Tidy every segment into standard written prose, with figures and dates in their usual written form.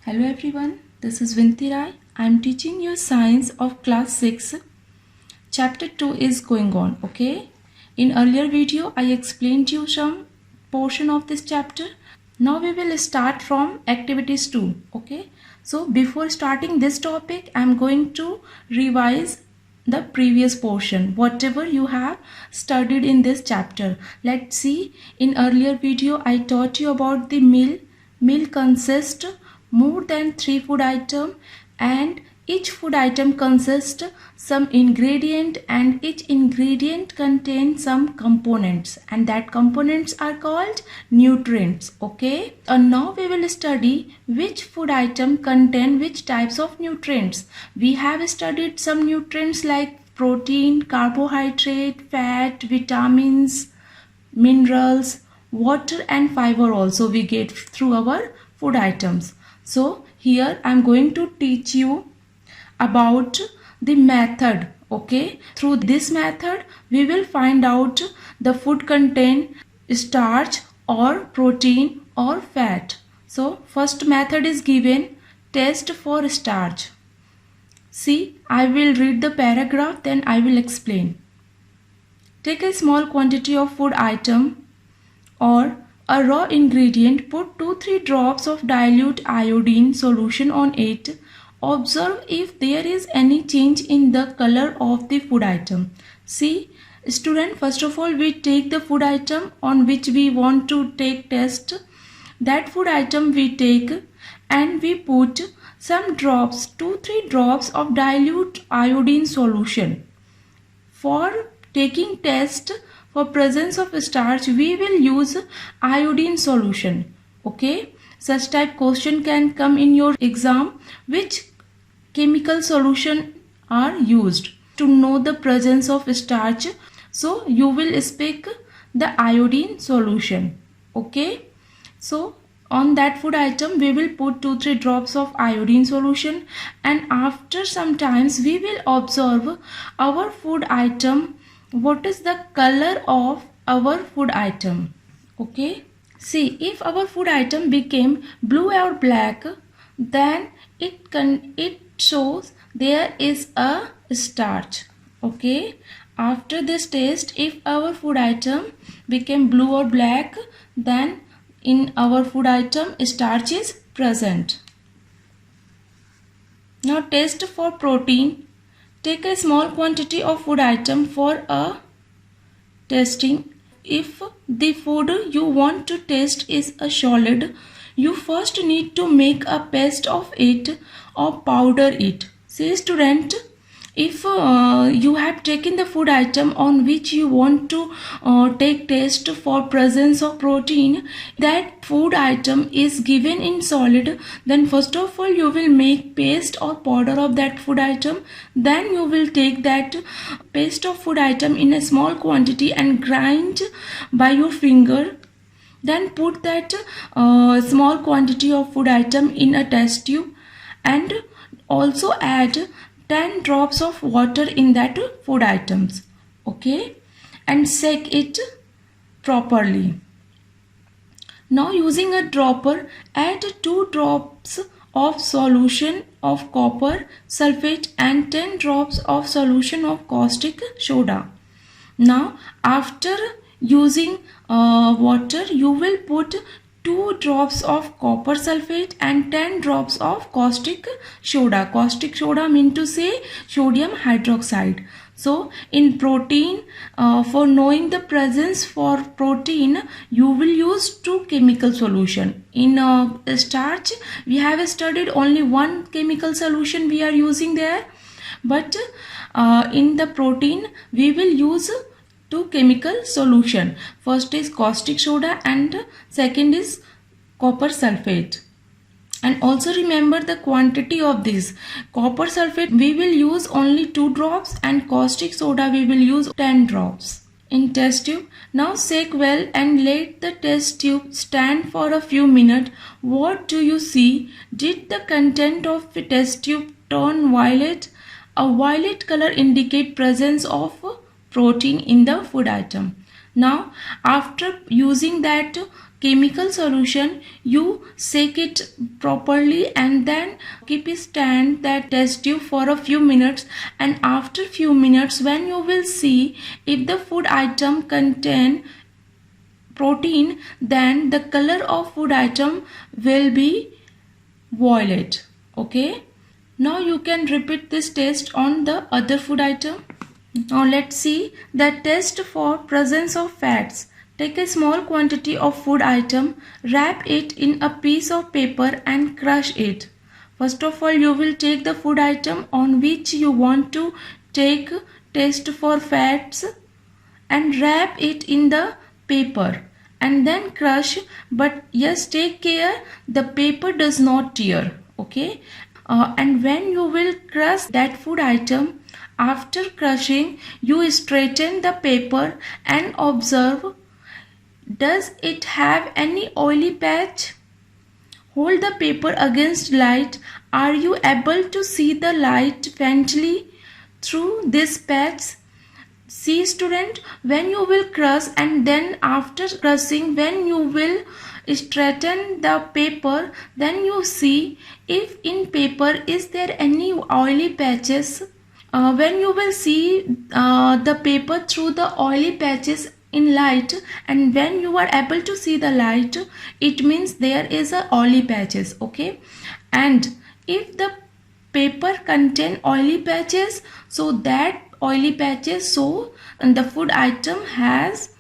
Hello everyone, this is Vinti Rai. I am teaching you science of class 6. Chapter 2 is going on, okay? In earlier video, I explained you some portion of this chapter. Now we will start from activities 2, okay? So before starting this topic, I am going to revise the previous portion, whatever you have studied in this chapter. Let's see, in earlier video, I taught you about the meal. Meal consists more than 3 food items and each food item consists some ingredient and each ingredient contains some components and that components are called nutrients. Okay, now we will study which food item contain which types of nutrients. We have studied some nutrients like protein, carbohydrate, fat, vitamins, minerals, water and fiber also we get through our food items. So here I am going to teach you about the method. Okay, through this method we will find out the food contain starch or protein or fat. So first method is given, test for starch. See, I will read the paragraph, then I will explain. Take a small quantity of food item or a raw ingredient, put 2-3 drops of dilute iodine solution on it. Observe if there is any change in the color of the food item. See, student, first of all we take the food item on which we want to take test. That food item we take and we put some drops, 2-3 drops of dilute iodine solution. For taking test for presence of starch, we will use iodine solution. Okay, such type question can come in your exam. Which chemical solution are used to know the presence of starch? So you will speak the iodine solution. Okay, so on that food item we will put 2-3 drops of iodine solution and after some times we will observe our food item. What is the color of our food item? Okay, see, if our food item became blue or black, then it shows there is a starch. Okay, after this test, if our food item became blue or black, then in our food item starch is present. Now test for protein. Take a small quantity of food item for a testing. If the food you want to test is a solid, you first need to make a paste of it or powder it. Say student, if you have taken the food item on which you want to take test for presence of protein, that food item is given in solid, then first of all you will make paste or powder of that food item. Then you will take that paste of food item in a small quantity and grind by your finger. Then put that small quantity of food item in a test tube and also add 10 drops of water in that food items. Okay, and shake it properly. Now using a dropper, add 2 drops of solution of copper sulfate and 10 drops of solution of caustic soda. Now after using water, you will put 2 drops of copper sulfate and 10 drops of caustic soda. Caustic soda mean to say sodium hydroxide. So in protein, for knowing the presence for protein, you will use 2 chemical solution. In starch, we have studied only 1 chemical solution we are using there. But in the protein, we will use 2 chemical solution. First is caustic soda and second is copper sulfate. And also remember the quantity of this. Copper sulfate we will use only 2 drops and caustic soda we will use 10 drops in test tube. Now shake well and let the test tube stand for a few minutes. What do you see? Did the content of the test tube turn violet? A violet color indicate presence of protein in the food item. Now after using that chemical solution, you shake it properly and then keep a stand that test tube for a few minutes, and after few minutes when you will see if the food item contain protein, then the color of food item will be violet. Okay, now you can repeat this test on the other food item. Now let's see the test for presence of fats. Take a small quantity of food item, wrap it in a piece of paper and crush it. First of all, you will take the food item on which you want to take test for fats and wrap it in the paper and then crush, but yes, take care the paper does not tear. Okay, and when you will crush that food item, after crushing you straighten the paper and observe, does it have any oily patch? Hold the paper against light. Are you able to see the light faintly through this patch? See student, when you will crush and then after crushing, when you will straighten the paper, then you see if in paper is there any oily patches. When you will see the paper through the oily patches in light, and when you are able to see the light, it means there is a oily patches. Okay, and if the paper contain oily patches, so that oily patches, so the food item has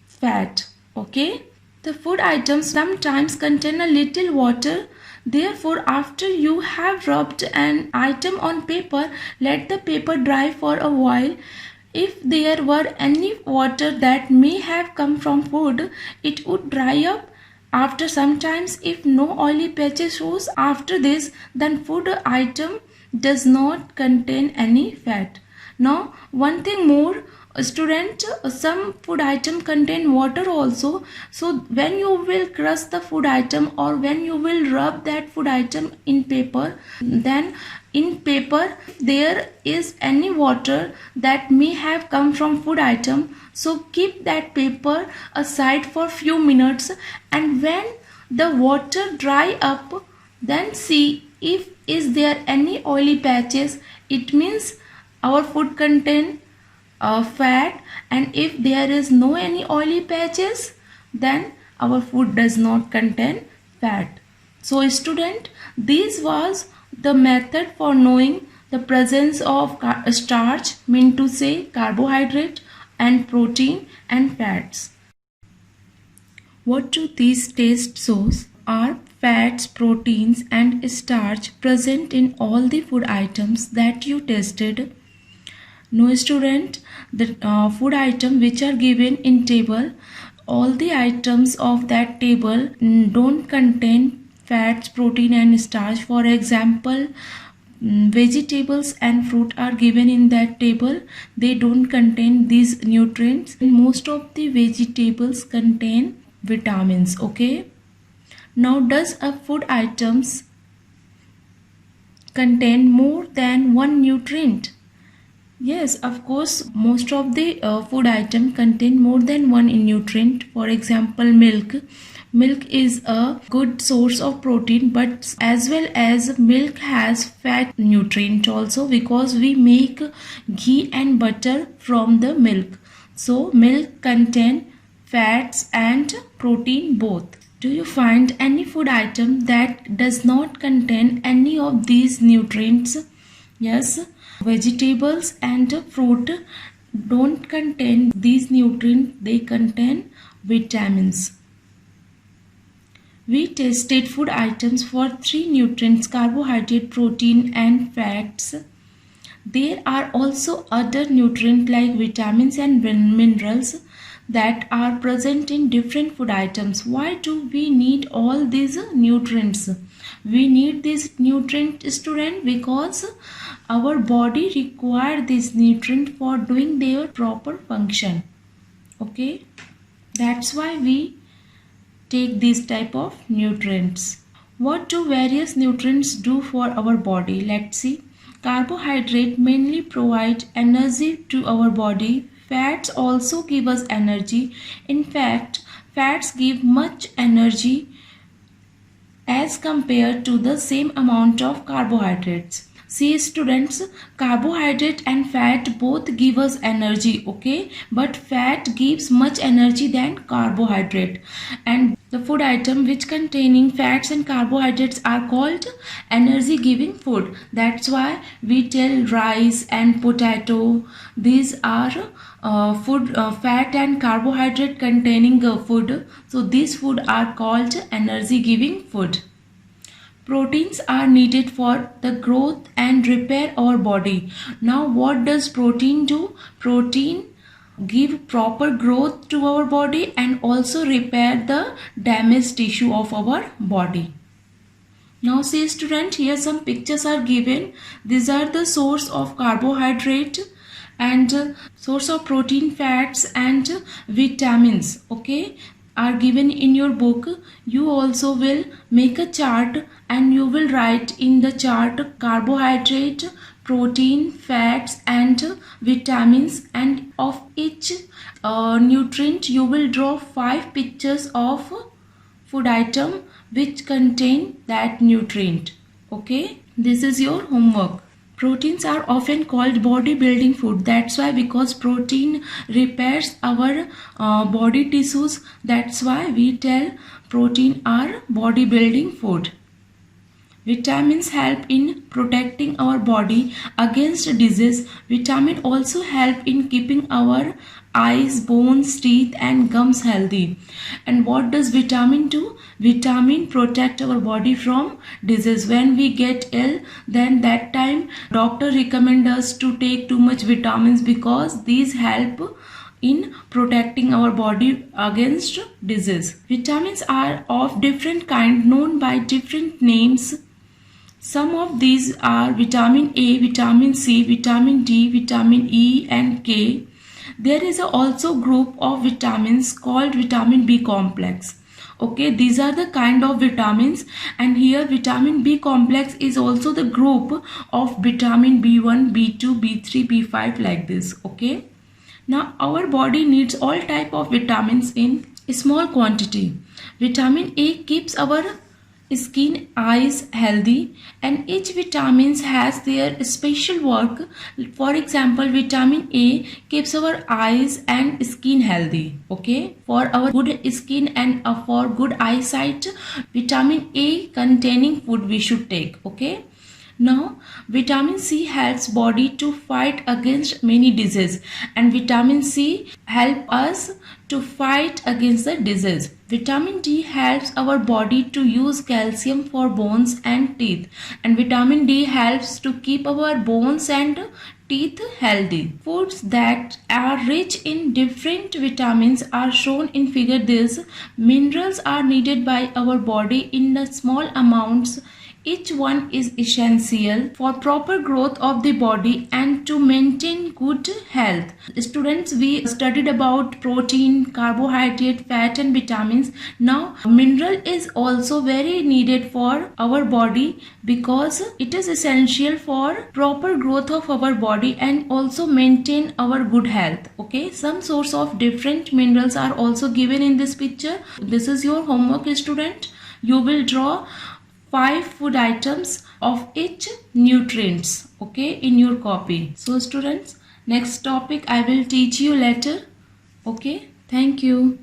fat. Okay, the food items sometimes contain a little water. Therefore, after you have rubbed an item on paper, let the paper dry for a while. If there were any water that may have come from food, it would dry up after some times. If no oily patches shows after this, then food item does not contain any fat. Now, one thing more, student, some food item contain water also. So when you will crush the food item or when you will rub that food item in paper, then in paper there is any water that may have come from food item, so keep that paper aside for few minutes, and when the water dry up, then see if is there any oily patches. It means our food contain fat, and if there is no any oily patches, then our food does not contain fat. So student, this was the method for knowing the presence of starch, mean to say carbohydrate, and protein and fats. What do these tests show? Are fats, proteins and starch present in all the food items that you tested? No student, the food item which are given in table, all the items of that table don't contain fats, protein and starch. For example, vegetables and fruit are given in that table, they don't contain these nutrients. Most of the vegetables contain vitamins. Okay, now does a food items contain more than one nutrient? Yes, of course, most of the food item contain more than one nutrient. For example, milk. Milk is a good source of protein, but as well as milk has fat nutrient also, because we make ghee and butter from the milk. So milk contain fats and protein both. Do you find any food item that does not contain any of these nutrients? Yes, vegetables and fruit don't contain these nutrients, they contain vitamins. We tested food items for 3 nutrients: carbohydrate, protein and fats. There are also other nutrients like vitamins and minerals that are present in different food items. Why do we need all these nutrients? We need these nutrients, student, because our body requires this nutrient for doing their proper function. Okay, that's why we take these type of nutrients. What do various nutrients do for our body? Let's see. Carbohydrate mainly provide energy to our body. Fats also give us energy. In fact, Fats give much energy as compared to the same amount of carbohydrates. See students, carbohydrate and fat both give us energy, okay, but fat gives much energy than carbohydrate, and the food item which containing fats and carbohydrates are called energy giving food. That's why we tell rice and potato, these are fat and carbohydrate containing food, so these food are called energy giving food. Proteins are needed for the growth and repair our body. Now what does protein do? Protein give proper growth to our body and also repair the damaged tissue of our body. Now see student, here some pictures are given. These are the source of carbohydrate and source of protein, fats and vitamins, okay, are given in your book. You also will make a chart and you will write in the chart carbohydrate, protein, fats and vitamins, and of each nutrient you will draw 5 pictures of food item which contain that nutrient. Okay, this is your homework. Proteins are often called bodybuilding food. That's why, because protein repairs our body tissues. That's why we tell protein are bodybuilding food. Vitamins help in protecting our body against disease. Vitamin also help in keeping our eyes, bones, teeth and gums healthy. And what does vitamin do? Vitamin protect our body from disease. When we get ill, then that time doctor recommend us to take too much vitamins, because these help in protecting our body against disease. Vitamins are of different kind, known by different names. Some of these are vitamin A, vitamin C, vitamin D, vitamin E and K. There is also group of vitamins called vitamin B complex. Okay, these are the kind of vitamins, and here vitamin B complex is also the group of vitamin B1, B2, B3, B5 like this. Okay. Now our body needs all type of vitamins in a small quantity. Vitamin A keeps our skin, eyes healthy, and each vitamins has their special work. For example, vitamin A keeps our eyes and skin healthy. Okay, for our good skin and for good eyesight, vitamin A containing food we should take. Okay. Now, vitamin C helps body to fight against many diseases, and vitamin C help us to fight against the disease. Vitamin D helps our body to use calcium for bones and teeth, and vitamin D helps to keep our bones and teeth healthy. Foods that are rich in different vitamins are shown in figure. These minerals are needed by our body in the small amounts. Each one is essential for proper growth of the body and to maintain good health. Students, we studied about protein, carbohydrate, fat and vitamins. Now, mineral is also very needed for our body, because it is essential for proper growth of our body and also maintain our good health. Okay, some source of different minerals are also given in this picture. This is your homework, student. You will draw 5 food items of each nutrients, okay, in your copy. So students, next topic I will teach you later. Okay, thank you.